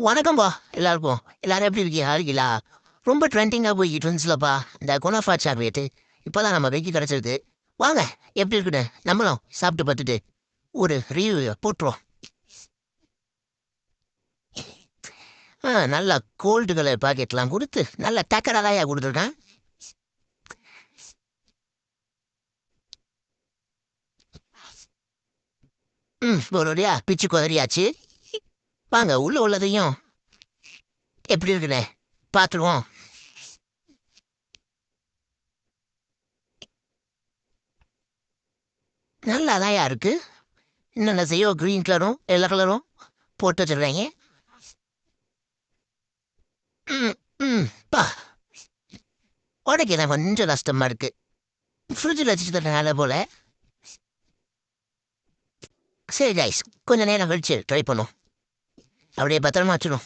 வணக்கம்பா எல்லாருக்கும். எல்லாரும் எப்படி இருக்கீங்க? இருக்கீங்களா? ரொம்ப ட்ரெண்டிங்காக போய்கிட்டு இருந்துச்சுலப்பா இந்த குணாஃபா சாக்லேட்டு. இப்போதான் நம்ம வெக்கி கிடச்சிருக்கு. வாங்க, எப்படி இருக்குன்னு நம்மளும் சாப்பிட்டு பார்த்துட்டு ஒரு ரிவ்யூ போட்டுருவோம். நல்லா கோல்டு கலர் பாக்கெட்லாம் கொடுத்து நல்லா டக்கராலாயா கொடுத்துருக்கான். ஒரு வழியா பிச்சு குதறியாச்சு. வாங்க, உள்ள உள்ளதையும் எப்படி இருக்குன்னு பார்த்துருவோம். நல்லாதாயா இருக்கு. என்னென்ன செய்யோ க்ரீன் கலரும் எல்லா கலரும் போட்டு வச்சிருக்காங்க. ம் ம் பா உடைக்க எனக்கு கொஞ்சம் கஷ்டமா இருக்கு. ஃப்ரிட்ஜில் வச்சுட்டு தரனால போல. சரி கைஸ், கொஞ்சம் நேரம் கழிச்சு ட்ரை பண்ணும். அப்படியே பத்திரமா வச்சிடும்.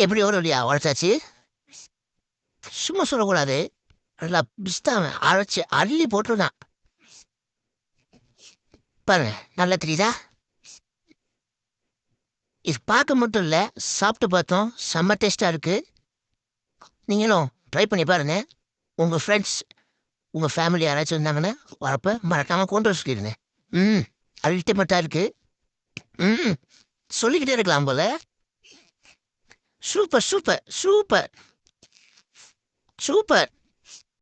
எப்படி ஒரு வழியா உழைச்சாச்சு. சும்மா சொல்லக்கூடாது. நல்லா பிஸ்தாவை அரைச்சி அள்ளி போட்டுருந்தான். பாருங்க, நல்லா தெரியுதா? இது பார்க்க மட்டும் இல்லை, சாப்பிட்டு பார்த்தோம். செம்ம டேஸ்ட்டாக இருக்குது. நீங்களும் ட்ரை பண்ணி பாருங்க. உங்கள் ஃப்ரெண்ட்ஸ், உங்கள் ஃபேமிலி யாராச்சும் இருந்தாங்கன்னா வரப்போ மறக்காமல் கொண்டு வர சொல்லிடுங்க. ம் அல்டிமேட்டாக இருக்குது. ம் சொல்லிக்கிட்டே இருக்கலாம் போல. Super super super super.